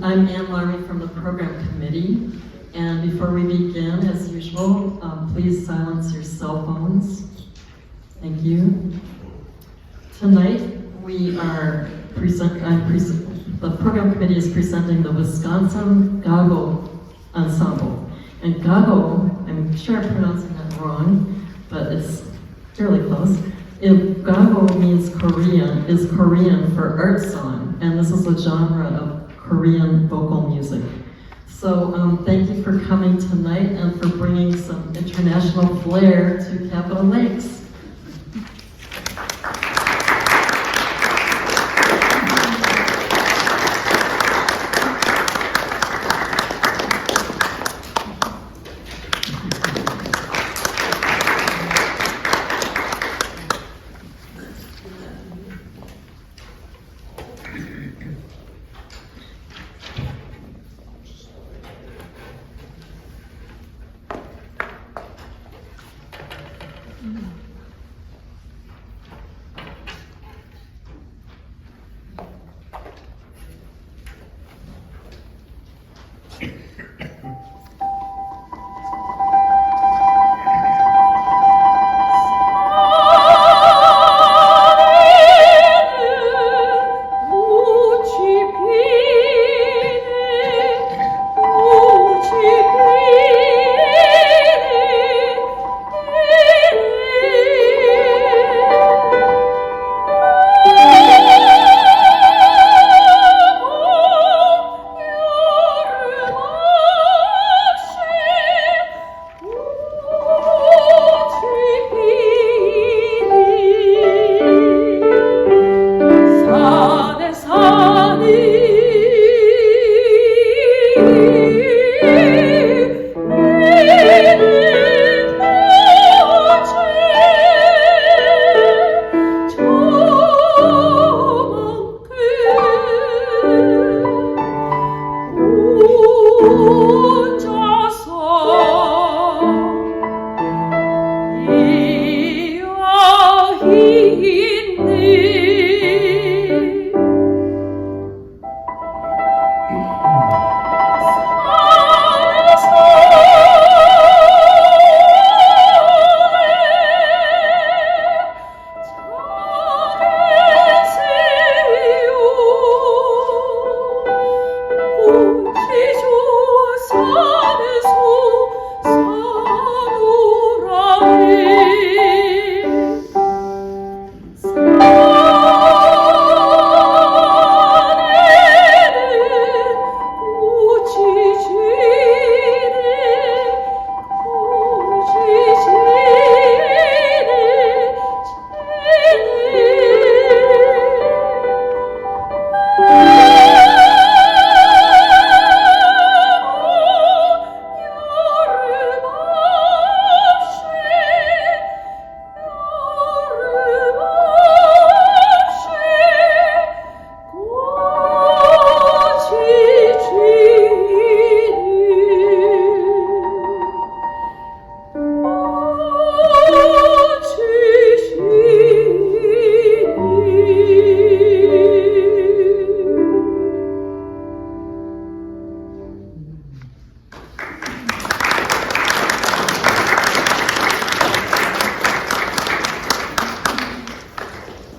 I'm Ann Larry from the program committee. And before we begin, as usual, please silence your cell phones. Thank you. Tonight, we are the program committee is presenting the Wisconsin Gago Ensemble. And Gago, I'm sure I'm pronouncing that wrong, but it's fairly close. Gago means Korean, is Korean for art song, and this is a genre of Korean vocal music. So thank you for coming tonight and for bringing some international flair to Capitol Lakes.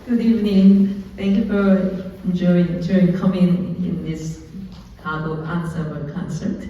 Good evening. Thank you for enjoying coming in this Gago Ensemble concert.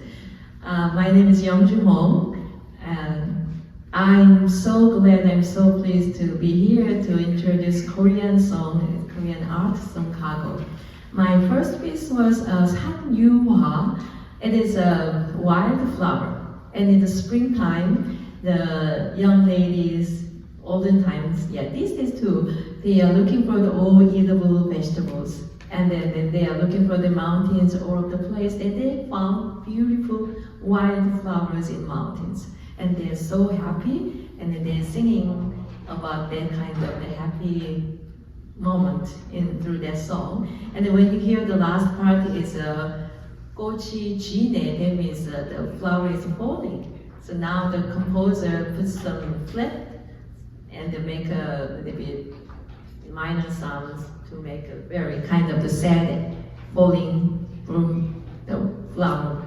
My name is Young-Ju Hong, and I'm so glad, I'm so pleased to be here to introduce Korean song, Korean art song Gago. My first piece was Sanyuhwa. It is a wildflower, and in the springtime, the young ladies, olden times, these days too, they are looking for the all edible vegetables, and then they are looking for the mountains all over the place, and they found beautiful wildflowers in mountains, and they're so happy, and then they're singing about that kind of the happy moment through that song. And then when you hear the last part is 꽃이 지네, that means the flower is falling. So now the composer puts some flat and they make a little bit minor sounds to make a very kind of the sad falling from the flower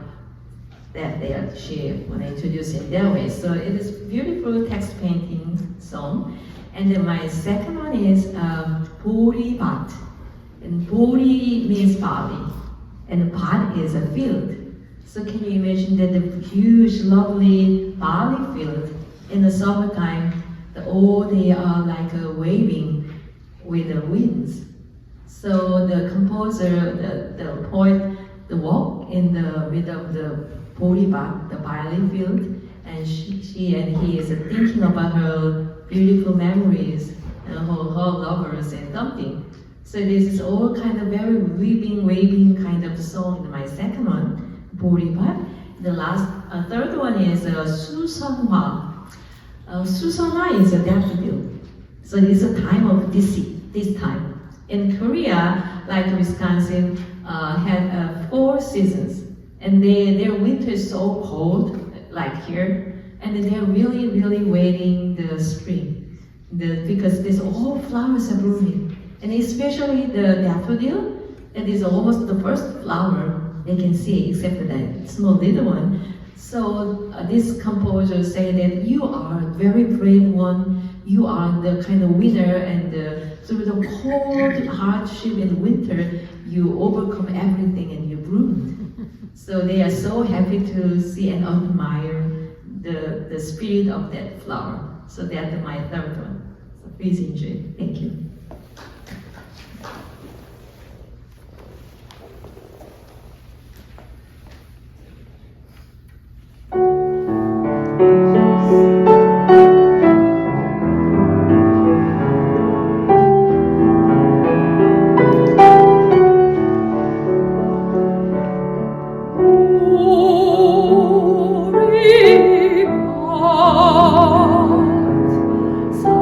that she want to introduce in their way. So it is beautiful text painting song. And then my second one is Bori Bhat. And Bori means body, and Bhat is a field. So can you imagine that the huge, lovely barley field in the summertime, all they are like waving with the winds. So the composer, the poet, walk in the middle of the Bori Bhat, the barley field, and she and he is thinking about her beautiful memories and her lovers and something. So this is all kind of very waving kind of song in my second one, Bori Bhat. The last, third one is Susanhwa. Susanhwa is a daffodil. So it's a time of this time. In Korea, like Wisconsin, had 4 seasons. And their winter is so cold, like here. And they're really, really waiting the spring. Because there's all flowers are blooming. And especially the daffodil, it is almost the first flower they can see, except for that small little one. So this composer say that you are a very brave one. You are the kind of winner, and through the cold hardship in winter, you overcome everything and you bloomed. So they are so happy to see and admire the spirit of that flower. So that's my third one. So please enjoy. Thank you. Sa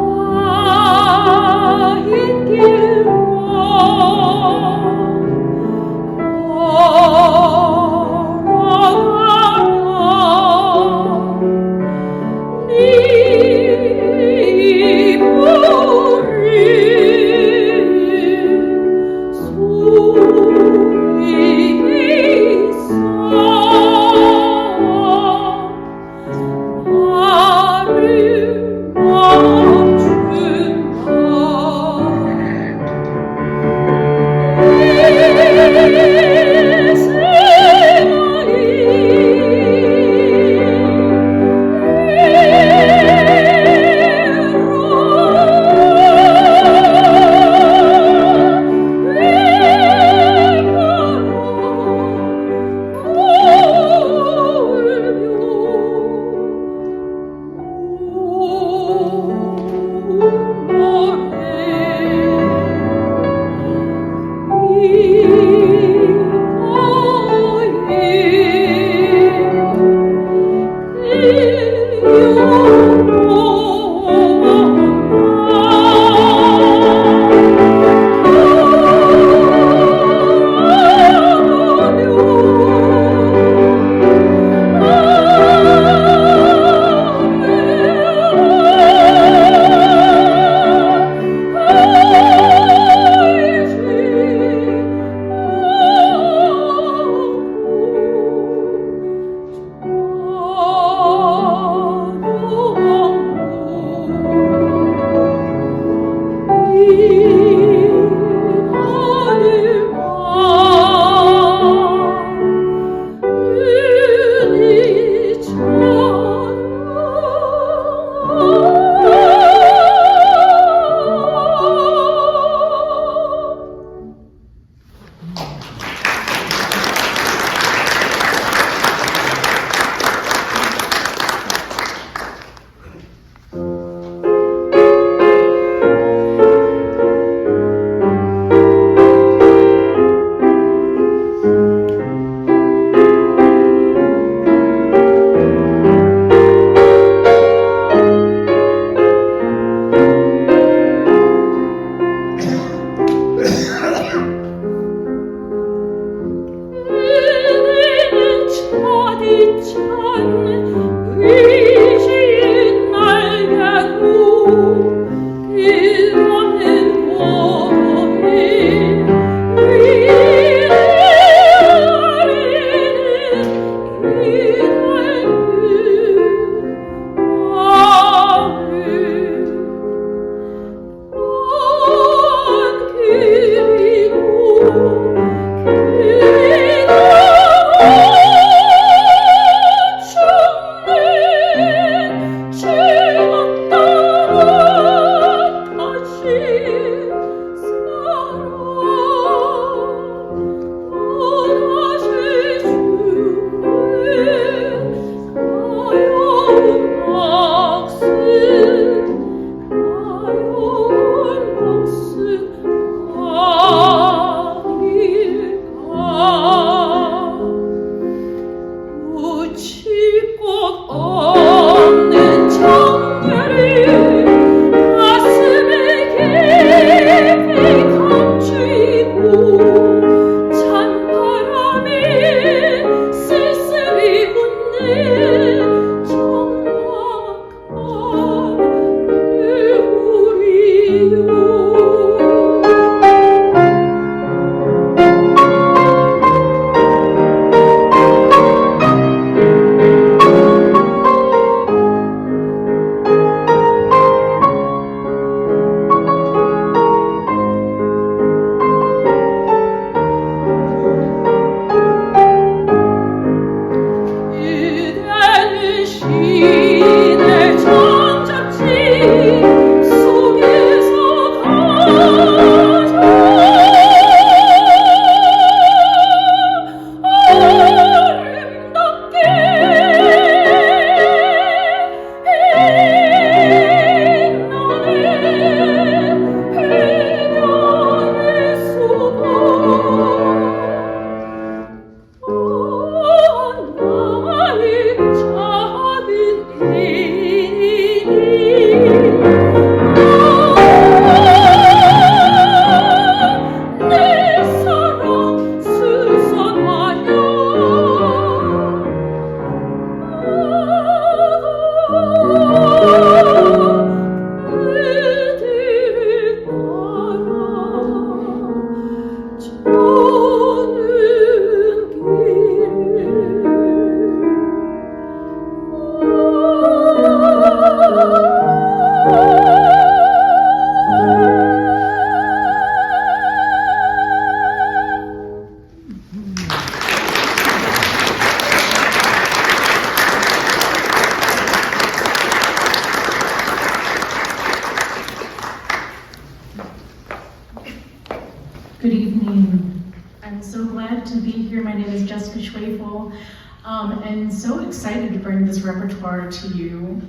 I'm so glad to be here. My name is Jessica Schwefel, and so excited to bring this repertoire to you.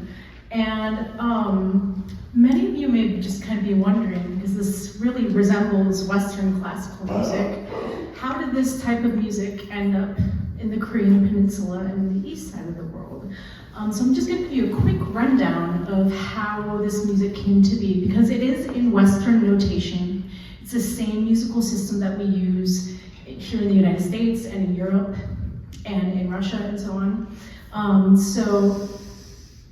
And many of you may just kind of be wondering, because this really resembles Western classical music, how did this type of music end up in the Korean Peninsula and the east side of the world? So I'm just going to give you a quick rundown of how this music came to be, because it is in Western notation. It's the same musical system that we use here in the United States and in Europe and in Russia and so on. So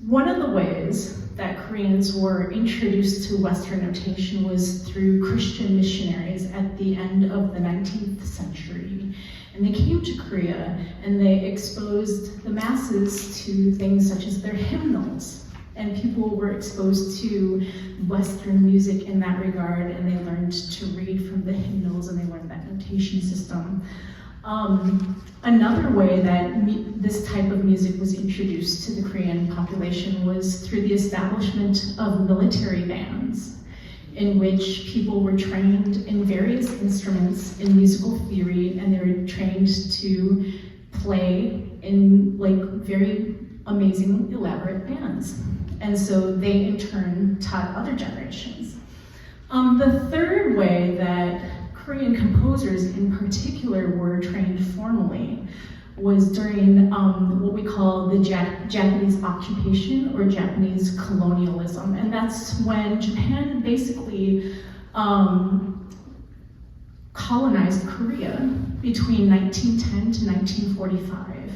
one of the ways that Koreans were introduced to Western notation was through Christian missionaries at the end of the 19th century. And they came to Korea and they exposed the masses to things such as their hymnals. And people were exposed to Western music in that regard, and they learned to read from the hymnals and they learned that notation system. Another way that this type of music was introduced to the Korean population was through the establishment of military bands, in which people were trained in various instruments in musical theory, and they were trained to play in like very amazing, elaborate bands. And so they in turn taught other generations. The third way that Korean composers in particular were trained formally was during what we call the Japanese occupation or Japanese colonialism. And that's when Japan basically colonized Korea between 1910 to 1945.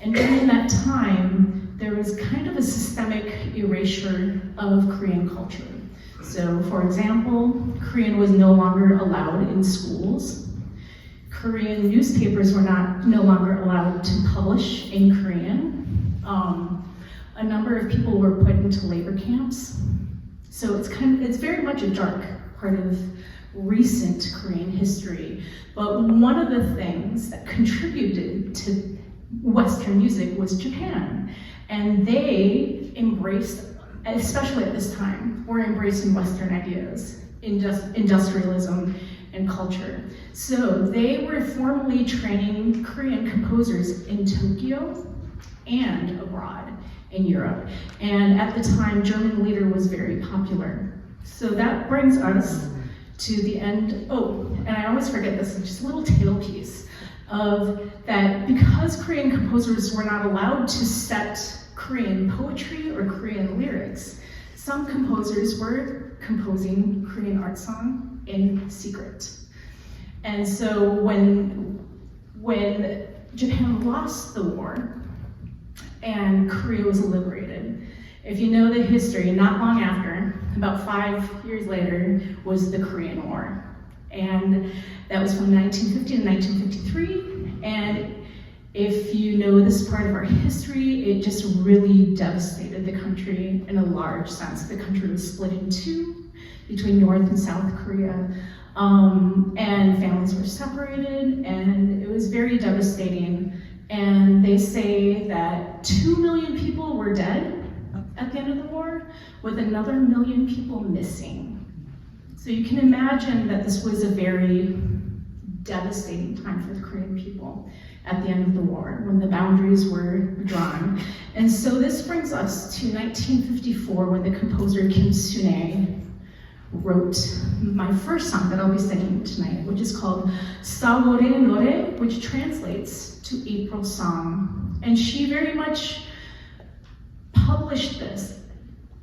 And during that time, there was kind of a systemic erasure of Korean culture. So, for example, Korean was no longer allowed in schools. Korean newspapers were no longer allowed to publish in Korean. A number of people were put into labor camps. So it's very much a dark part of recent Korean history. But one of the things that contributed to Western music was Japan. And they embraced, especially at this time, were embracing Western ideas, industrialism and culture. So they were formally training Korean composers in Tokyo and abroad in Europe. And at the time, German lieder was very popular. So that brings us to the end. Oh, and I always forget this, just a little tail piece of that, because Korean composers were not allowed to set Korean poetry or Korean lyrics, some composers were composing Korean art song in secret. And so when Japan lost the war and Korea was liberated, if you know the history, not long after, about 5 years later, was the Korean War. And that was from 1950 to 1953. And if you know this part of our history, it just really devastated the country in a large sense. The country was split in two between North and South Korea, and families were separated, and it was very devastating. And they say that 2 million people were dead at the end of the war, with another 1 million people missing. So you can imagine that this was a very devastating time for the Korean people at the end of the war, when the boundaries were drawn. And so this brings us to 1954, when the composer Kim Sune wrote my first song that I'll be singing tonight, which is called Sawore Nore, which translates to April Song. And she very much published this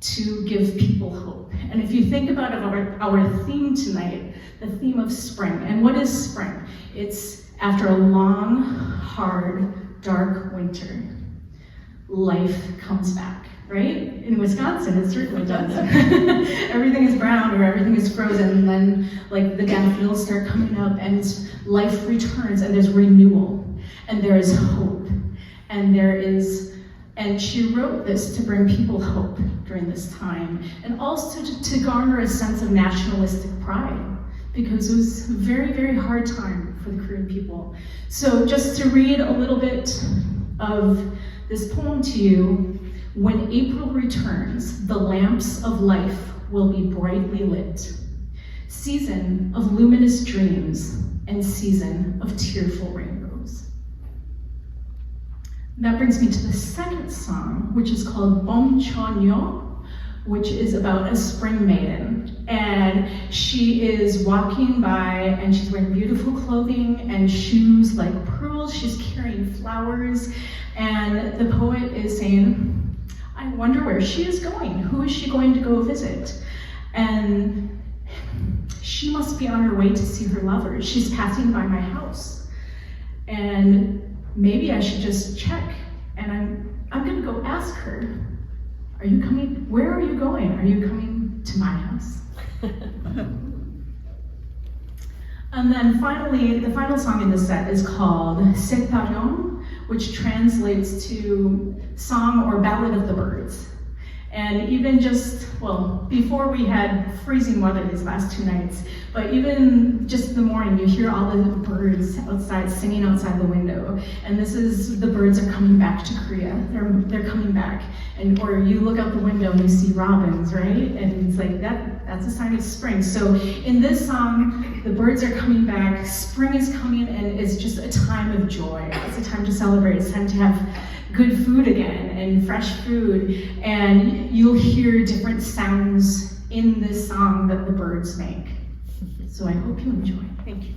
to give people hope. And if you think about our theme tonight, the theme of spring, and what is spring? It's after a long, hard, dark winter, life comes back, right? In Wisconsin, it certainly does. Everything is brown or everything is frozen, and then like the daffodils start coming up and life returns, and there's renewal, and there is hope, and she wrote this to bring people hope during this time, and also to garner a sense of nationalistic pride, because it was a very, very hard time for the Korean people. So just to read a little bit of this poem to you: when April returns, the lamps of life will be brightly lit. season of luminous dreams, and season of tearful rainbows. That brings me to the second song, which is called Bom Chonyo, which is about a spring maiden. And she is walking by and she's wearing beautiful clothing and shoes like pearls. She's carrying flowers. And the poet is saying, I wonder where she is going. Who is she going to go visit? And she must be on her way to see her lover. She's passing by my house. And maybe I should just check. And I'm gonna go ask her, are you coming? Where are you going? Are you coming to my house? And then finally, the final song in the set is called Setarion, which translates to Song or Ballad of the Birds. And even just, well, before we had freezing weather these last 2 nights, but even just in the morning, you hear all the birds outside singing outside the window. And this is, the birds are coming back to Korea. They're coming back. And, or you look out the window and you see robins, right? And it's like, that's a sign of spring. So in this song, the birds are coming back, spring is coming, and it's just a time of joy. It's a time to celebrate. It's time to have good food again and fresh food, and you'll hear different sounds in this song that the birds make. So I hope you enjoy. Thank you.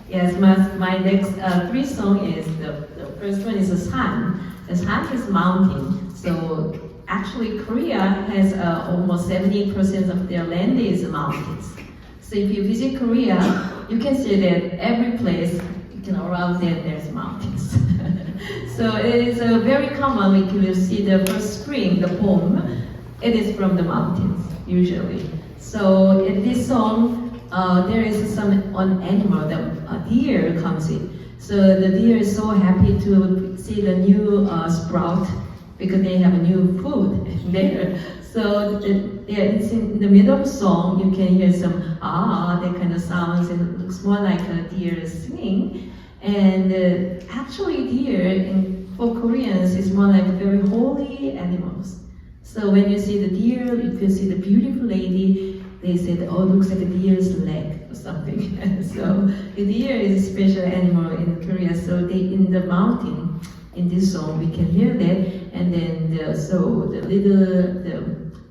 Yes, my next three song is the first one is a San. The San is mountain. So actually Korea has almost 70% of their land is mountains. So if you visit Korea, you can see that every place around there there's mountains. So it is very common if you see the first spring, the 봄, it is from the mountains usually. So in this song, there is some an animal, a deer comes in. So the deer is so happy to see the new sprout because they have a new food there. So it's in the middle of the song, you can hear some that kind of sounds, and it looks more like a deer singing. And actually deer for Koreans is more like very holy animals. So when you see the deer, if you see the beautiful lady, they said, oh, looks like a deer's leg or something. So the deer is a special animal in Korea. So they in the mountain, in this song, we can hear that. And then the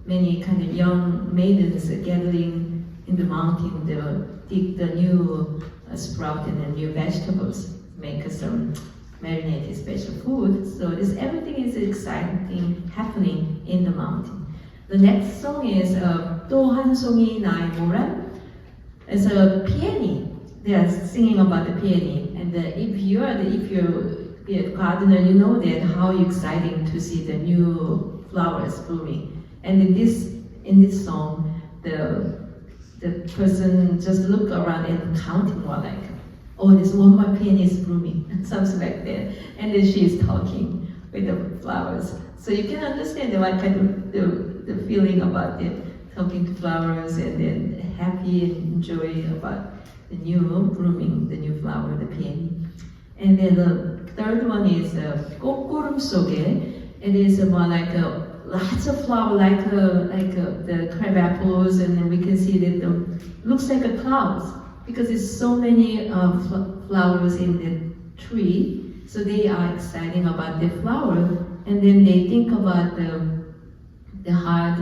many kind of young maidens are gathering in the mountain, they dig the new sprout and the new vegetables, make some marinated special food. So everything is exciting happening in the mountain. The next song is 또 한 송이 나의 모란. It's a peony. They are singing about the peony. And if you're a gardener, you know that how exciting to see the new flowers blooming. And in this song, the the person just look around and counting more like, oh, there's one more peony is blooming, and something like that. And then she is talking with the flowers. So you can understand what kind of the feeling about it, talking to flowers and then happy and enjoy about the new blooming, the new flower, the peony. And then the third one is 꽃구름 속에. It is more like lots of flower, like the crab apples, and then we can see that looks like a clouds because there's so many flowers in the tree. So they are exciting about the flower, and then they think about the hard,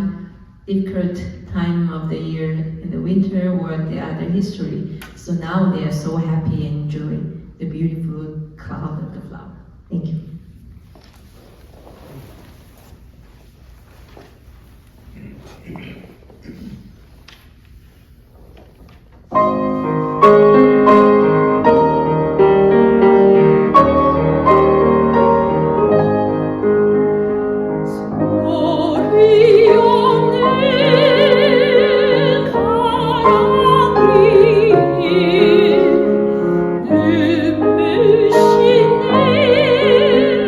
difficult time of the year in the winter or the other history. So now they are so happy and enjoy the beautiful cloud of the flower. Thank you. 눈부신 내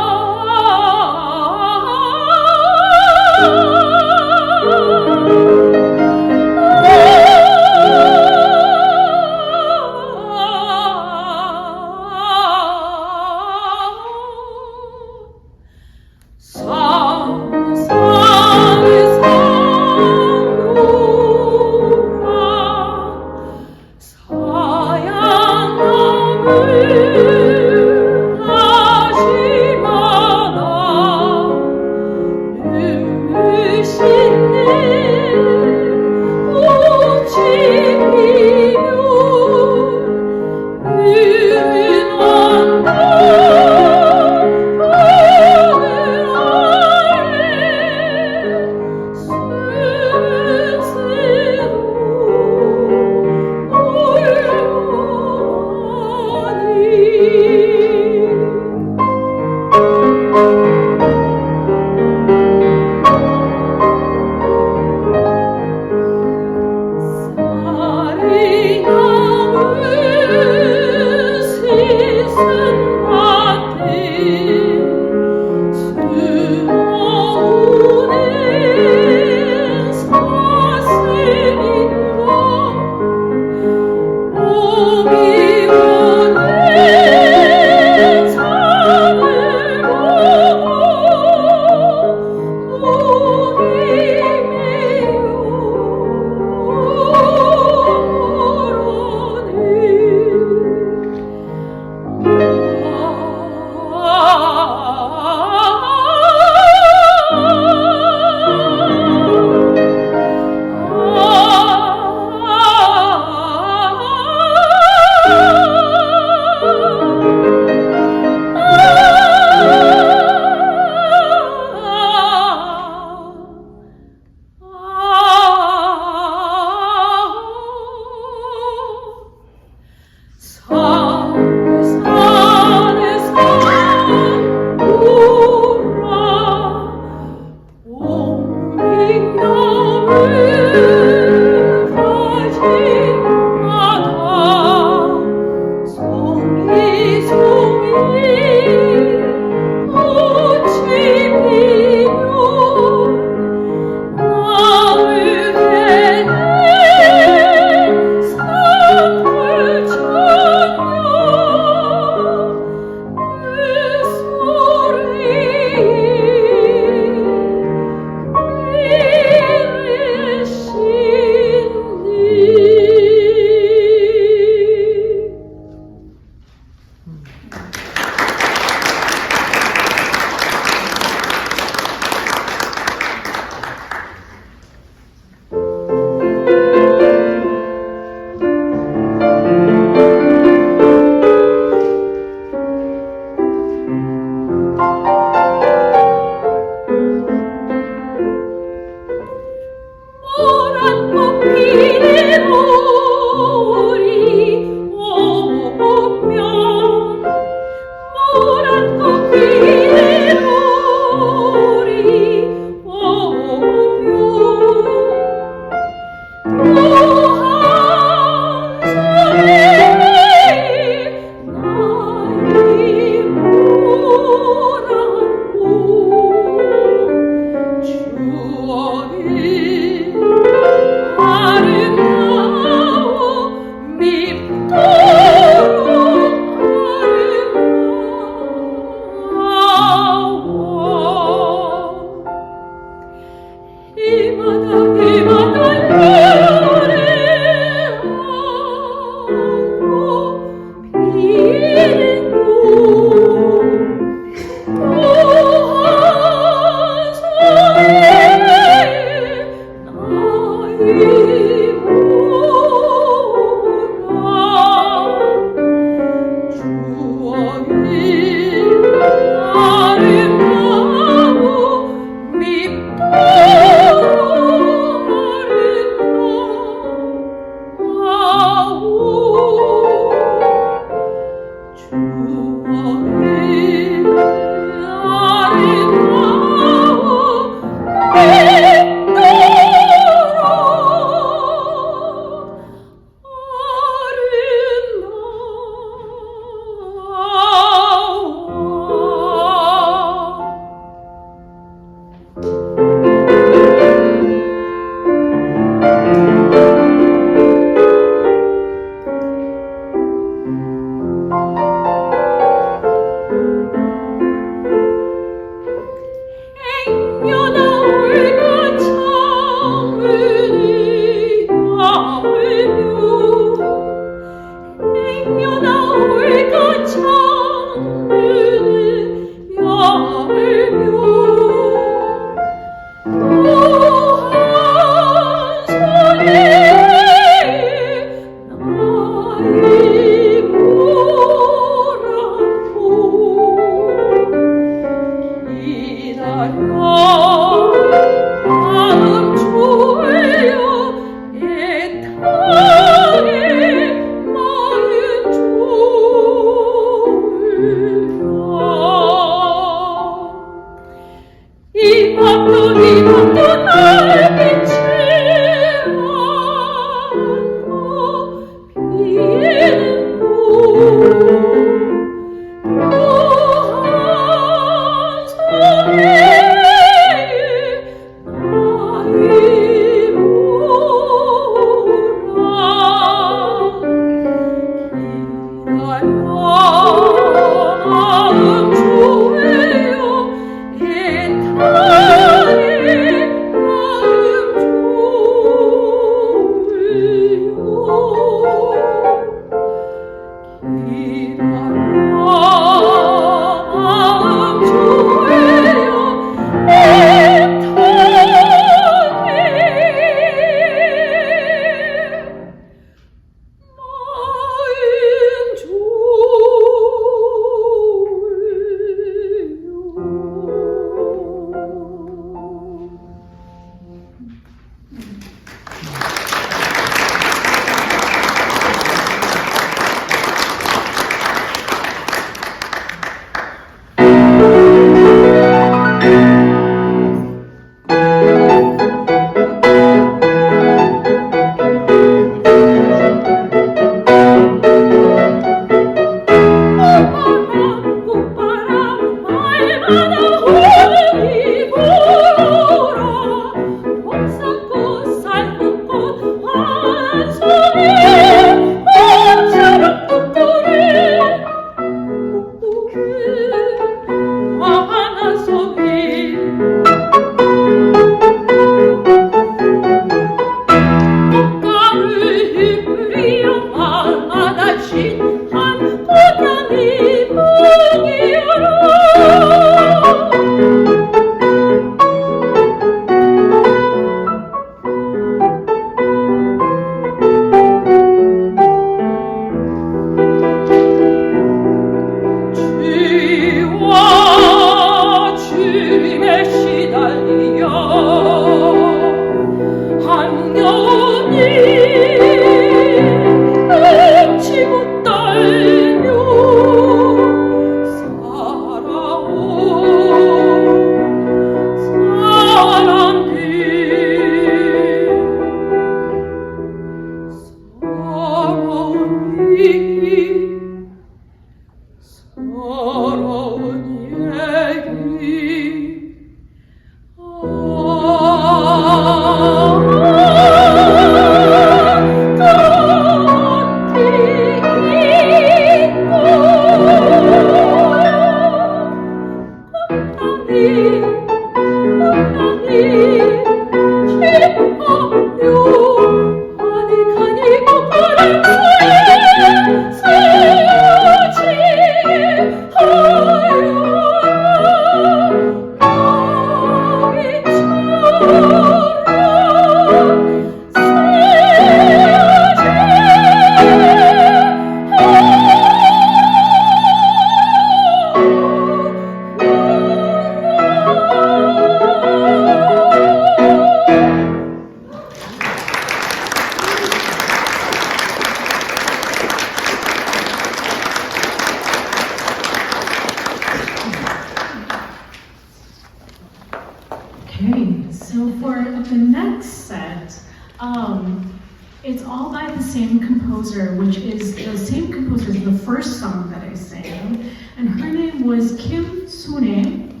It's all by the same composer, which is the same composer as the first song that I sang, and her name was Kim Sune,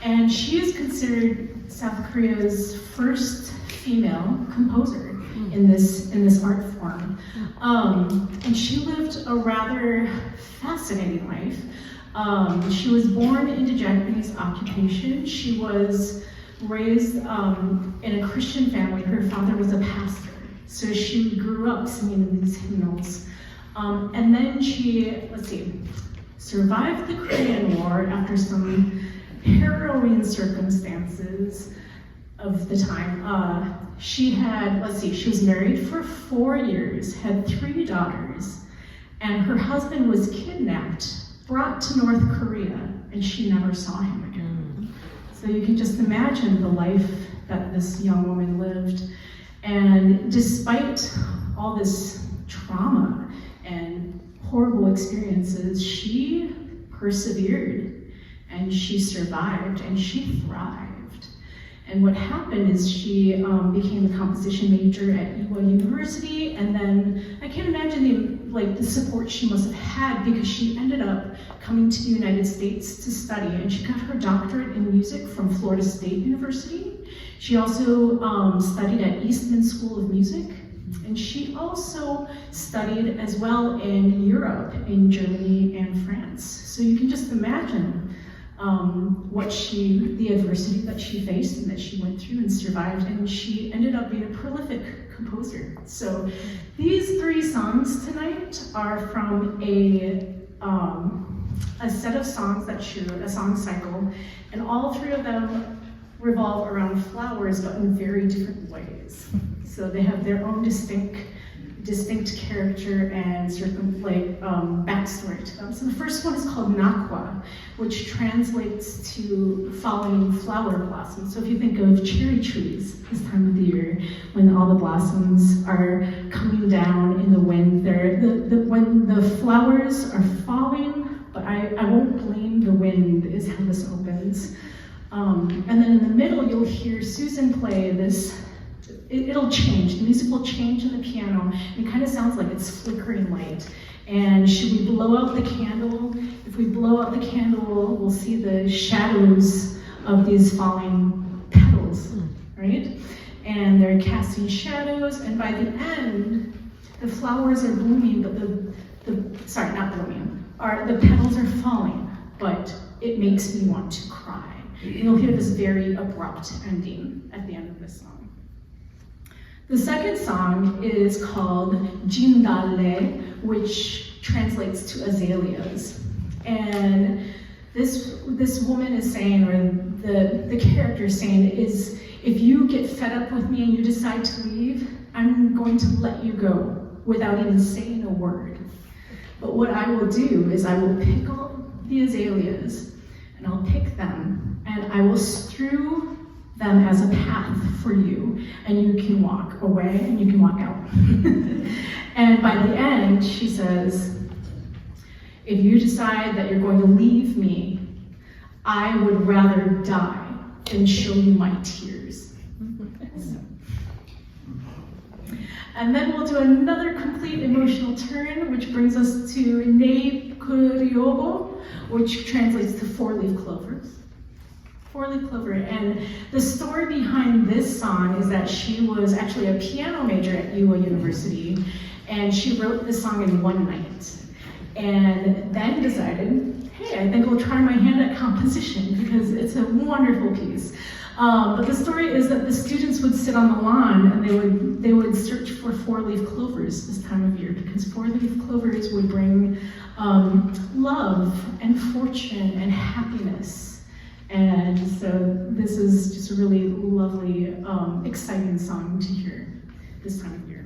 and she is considered South Korea's first female composer in this art form. And she lived a rather fascinating life. She was born into Japanese occupation. She was raised in a Christian family. Her father was a pastor, so she grew up singing these hymnals. And then she, survived the Korean War after some harrowing circumstances of the time. She was married for 4 years, had 3 daughters, and her husband was kidnapped, brought to North Korea, and she never saw him again. So you can just imagine the life that this young woman lived. And despite all this trauma and horrible experiences, she persevered, and she survived, and she thrived. And what happened is she became a composition major at Ewha University, and then I can't imagine the support she must have had, because she ended up coming to the United States to study, and she got her doctorate in music from Florida State University. She also studied at Eastman School of Music, and she also studied as well in Europe, in Germany and France. So you can just imagine the adversity that she faced and that she went through and survived, and she ended up being a prolific composer. So these 3 songs tonight are from a set of songs that she wrote, a song cycle, and all 3 of them revolve around flowers, but in very different ways. So they have their own distinct character and backstory to them. So the first one is called Nakwa, which translates to falling flower blossoms. So if you think of cherry trees this time of the year, when all the blossoms are coming down in the wind, when the flowers are falling, but I won't blame the wind, is how this opens. And then in the middle, you'll hear Susan play this. It'll change, the music will change on the piano. It kind of sounds like it's flickering light. And should we blow out the candle? If we blow out the candle, we'll see the shadows of these falling petals, right? And they're casting shadows, and by the end, the flowers are blooming, but the petals are falling, but it makes me want to cry. And you'll hear this very abrupt ending at the end of this song. The second song is called Jindale, which translates to azaleas. And this woman is saying, or the character is saying, is if you get fed up with me and you decide to leave, I'm going to let you go without even saying a word. But what I will do is I will pick all the azaleas, and I'll pick them, and I will strew them as a path for you, and you can walk away and you can walk out. And by the end, she says, if you decide that you're going to leave me, I would rather die than show you my tears. And then we'll do another complete emotional turn, which brings us to Ne Kuryobo, which translates to 4-leaf clovers. 4-leaf clover. And the story behind this song is that she was actually a piano major at Ewha University, and she wrote this song in one night. And then decided, hey, I think I'll try my hand at composition because it's a wonderful piece. But the story is that the students would sit on the lawn and they would search for 4-leaf clovers this time of year, because 4-leaf clovers would bring love and fortune and happiness. And so this is just a really lovely, exciting song to hear this time of year.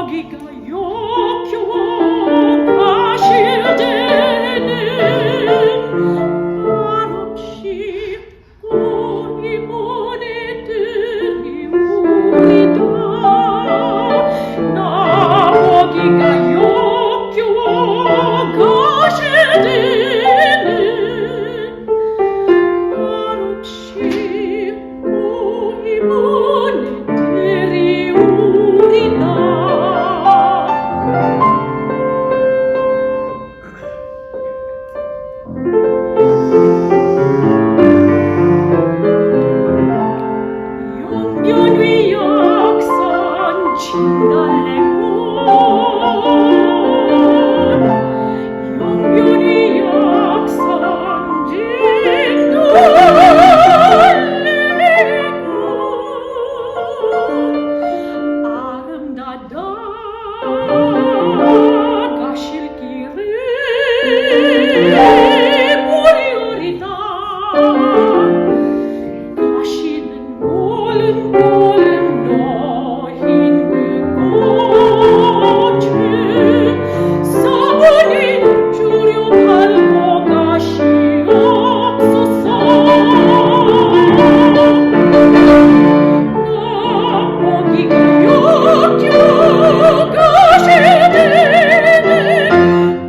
나보기가 역겨워 가실 때는 말없이 꼬리 보내드리오리다. 나보기가 역겨워 가실 때는 말없이 꼬리 보내드리오리다. 용변 위 약산 진달래꽃 용변 위 약산 진달래꽃 아름다다 가실 길에 보리오리다. 가시는 골은 너흰 그 꽃을 사분이 주려 밟고 가시옵소서. 나보기가 역겨 가실 때는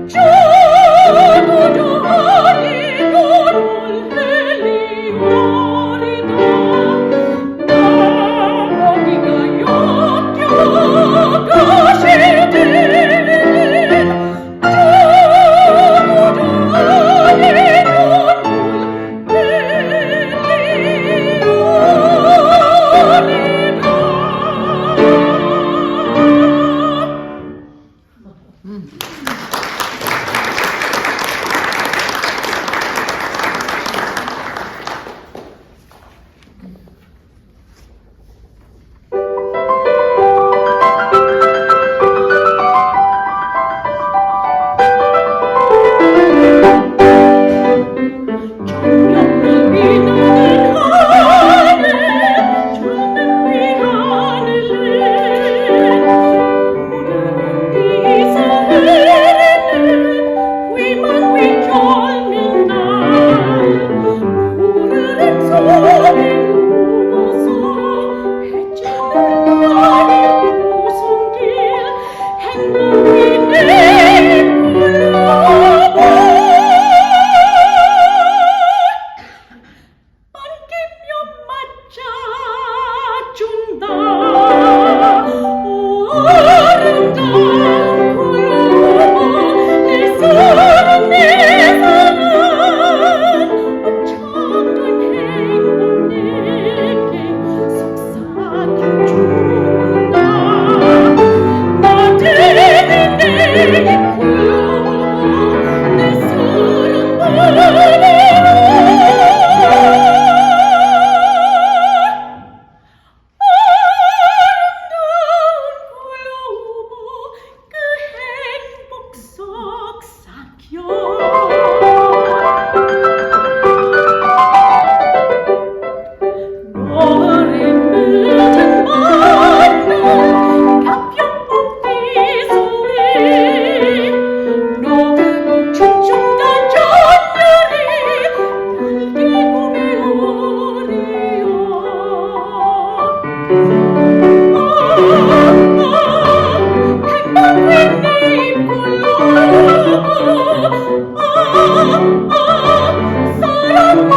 저도 아니 눈물 흘리오리다. 나보기가 역겨 가실 때는 저도 아니 눈물 흘리오리다. 정령을 비나는 하늘 저는 위하늘에 푸른 이사에는 위만 위절민 날 푸른 소리 울어서 해지는 날의 무성길 행복이 내 불러보 만기면 맞아준다. 아름다운 굴러봐 내 사랑 내 사랑 참된 행복 내게 속삭여 준다. 나대는 내게 굴러봐 내 사랑 바라보라. 그 행복 속삭여 노래 묻은 만남 가평봉 뒤소리 녹음 춤춘다 전율이 날개 꿈에 오리요. 행복의 잎 굴러봐 사랑만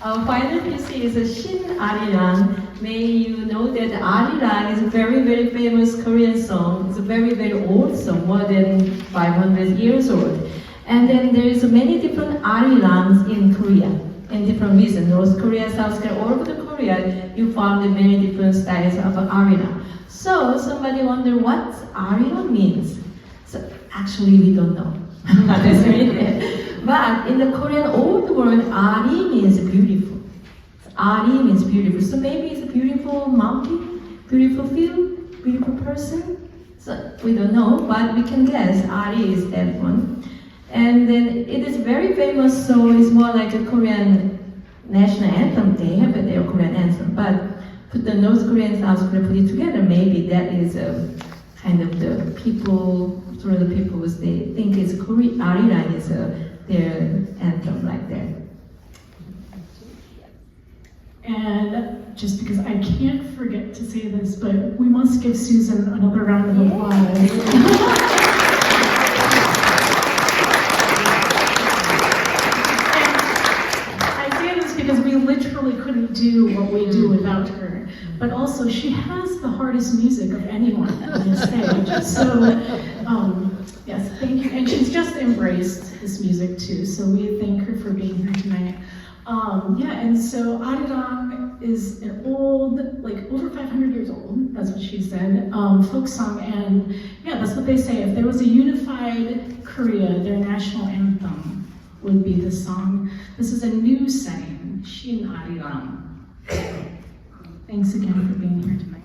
Our final piece is Shin Arirang. May you know that Arirang is a very, very famous Korean song. It's a very, very old song, more than 500 years old. And then there is many different Arirangs in Korea, in different regions, North Korea, South Korea, all over the Korea, you found many different styles of arena. So somebody wonder what arena means. So actually we don't know. That's right. But in the Korean old word, ari means beautiful. Ari means beautiful. So maybe it's a beautiful mountain, beautiful field, beautiful person. So we don't know, but we can guess ari is that one. And then it is very famous, so it's more like a Korean national anthem. They have their Korean anthem, but put the North Korean and South Korea put it together, maybe that is kind of the people, sort of the people they think it's Korea, Arira is their anthem like that. And just because I can't forget to say this, but we must give Susan another round of applause. Because we literally couldn't do what we do without her. But also, she has the hardest music of anyone on the stage. So, yes, thank you. And she's just embraced this music too. So we thank her for being here tonight. Yeah, and so Arirang is an old, like over 500 years old, that's what she said, folk song. And yeah, that's what they say. If there was a unified Korea, their national anthem would be this song. This is a new setting, Shin Arirang. Thanks again for being here tonight.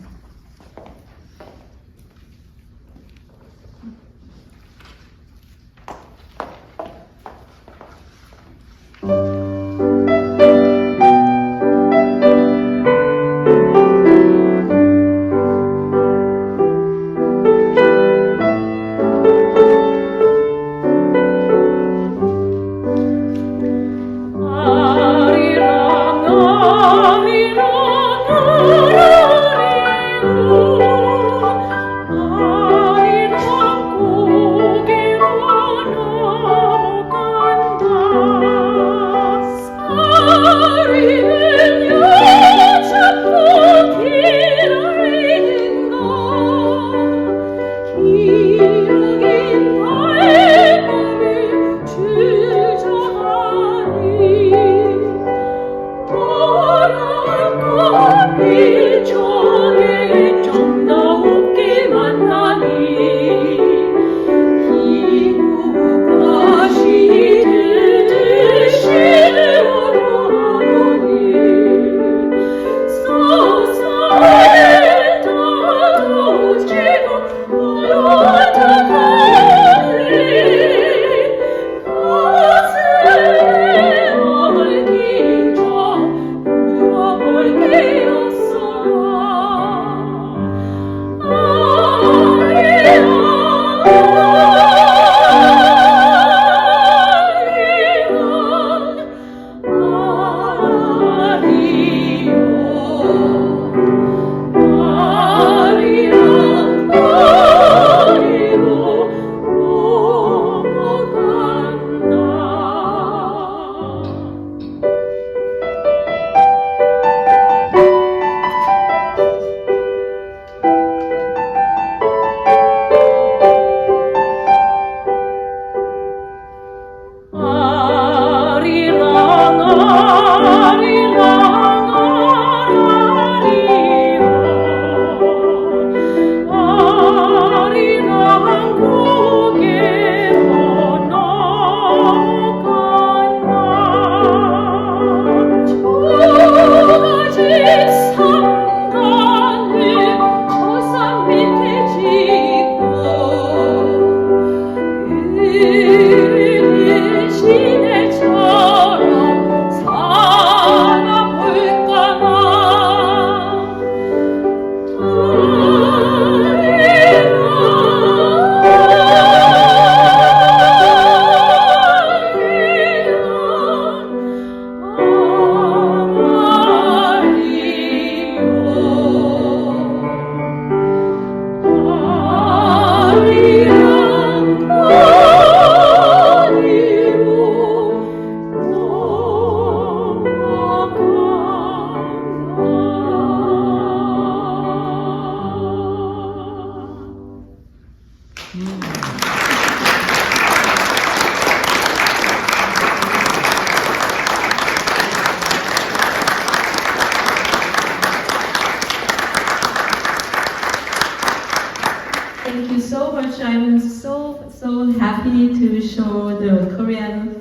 you so much. I'm so happy to show the Korean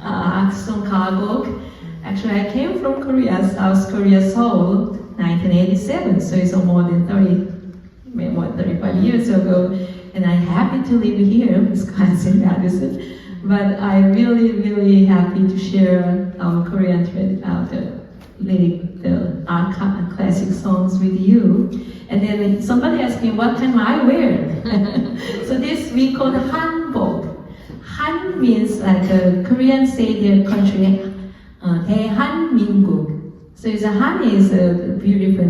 Aksong Kagok. Actually, I came from Korea, South Korea, Seoul, 1987. So it's more than 35 years ago. And I'm happy to live here, Wisconsin, Madison. But I'm really happy to share our Korean the classic songs with you. And then somebody asked me, what can I wear? So this we call hanbok. Han means like Korean say their country, 대한민국. So it's a Han is beautiful,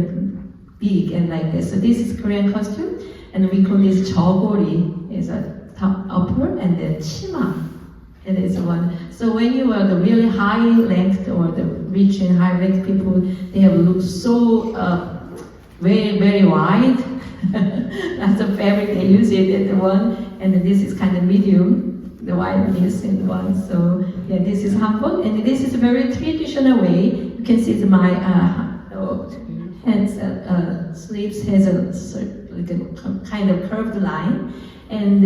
big and like this. So this is Korean costume, and we call this 저고리. Is a top upper and then 치마. It is one. So when you are the really high length or the rich and high length people, they have looked so very wide. That's the fabric they use it in the one, and this is kind of medium, the wideness in one. So yeah, this is hanbok, and this is a very traditional way. You can see my hands, sleeves has like a kind of curved line, and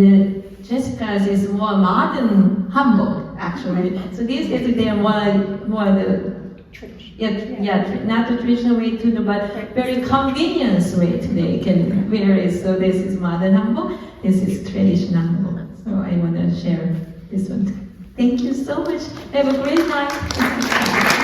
Jessica's is more modern hanbok actually. So these days they are more the not the traditional way to do, but very convenience way today can wear it. So this is modern hanbok, this is traditional hanbok. So I want to share this one. Thank you so much. Have a great night.